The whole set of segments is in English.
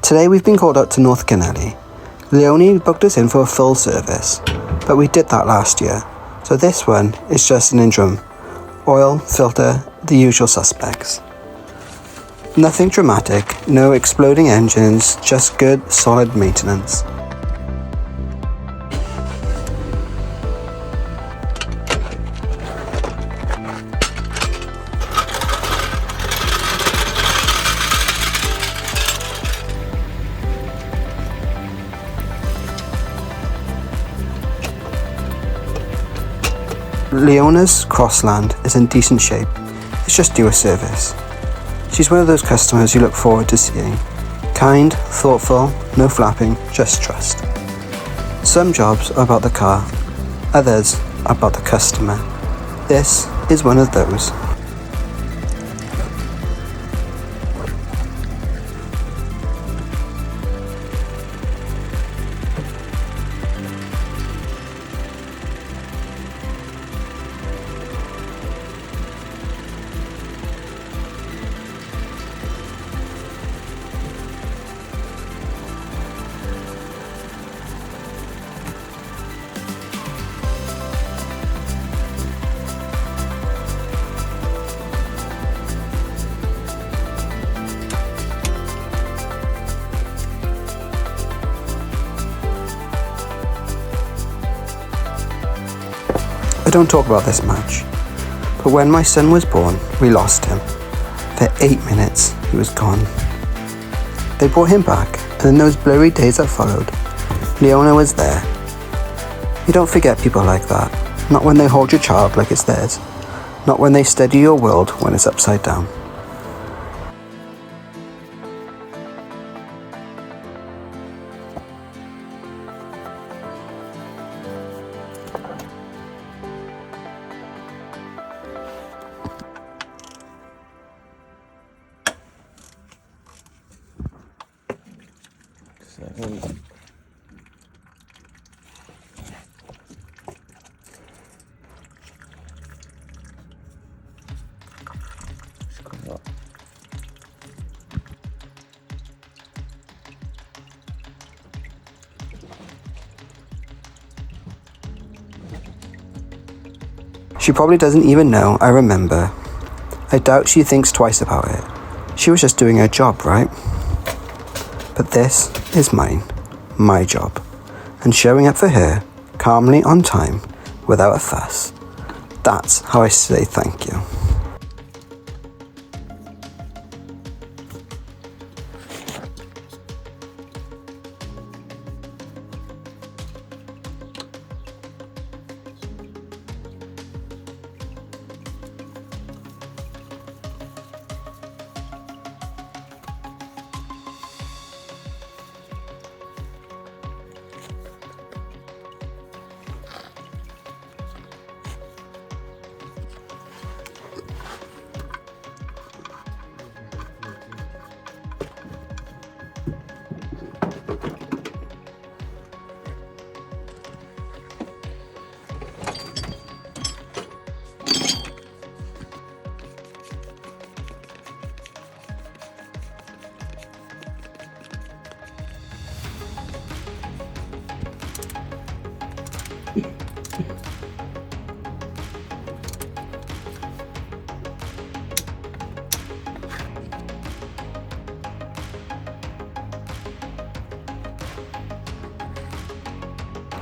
Today we've been called out to North Cornelly. Leona booked us in for a full service, but we did that last year, so this one is just an interim. Oil, filter, the usual suspects. Nothing dramatic, no exploding engines, just good, solid maintenance. Leona's Crossland is in decent shape, it's just due a service. She's one of those customers you look forward to seeing. Kind, thoughtful, no flapping, just trust. Some jobs are about the car, others are about the customer. This is one of those. I don't talk about this much, but when my son was born, we lost him. For 8 minutes, he was gone. They brought him back, and in those blurry days that followed, Leona was there. You don't forget people like that, not when they hold your child like it's theirs, not when they steady your world when it's upside down. She probably doesn't even know I remember. I doubt she thinks twice about it. She was just doing her job, right? But this is mine, my job, and showing up for her, calmly on time, without a fuss. That's how I say thank you.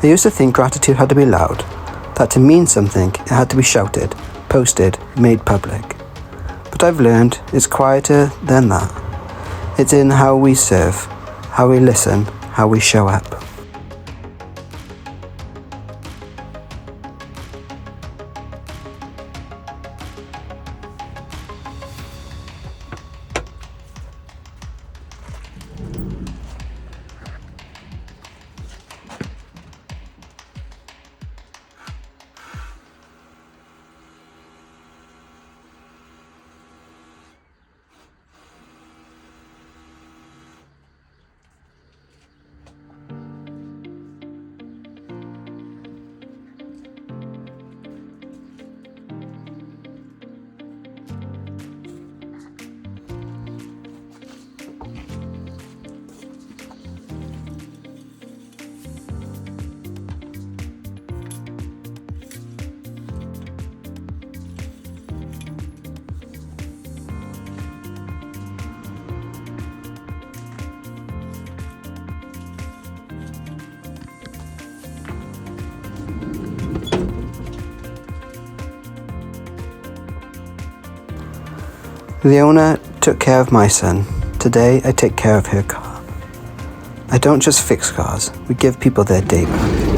I used to think gratitude had to be loud, that to mean something it had to be shouted, posted, made public. But I've learned it's quieter than that. It's in how we serve, how we listen, how we show up. Leona took care of my son. Today, I take care of her car. I don't just fix cars, we give people their day back.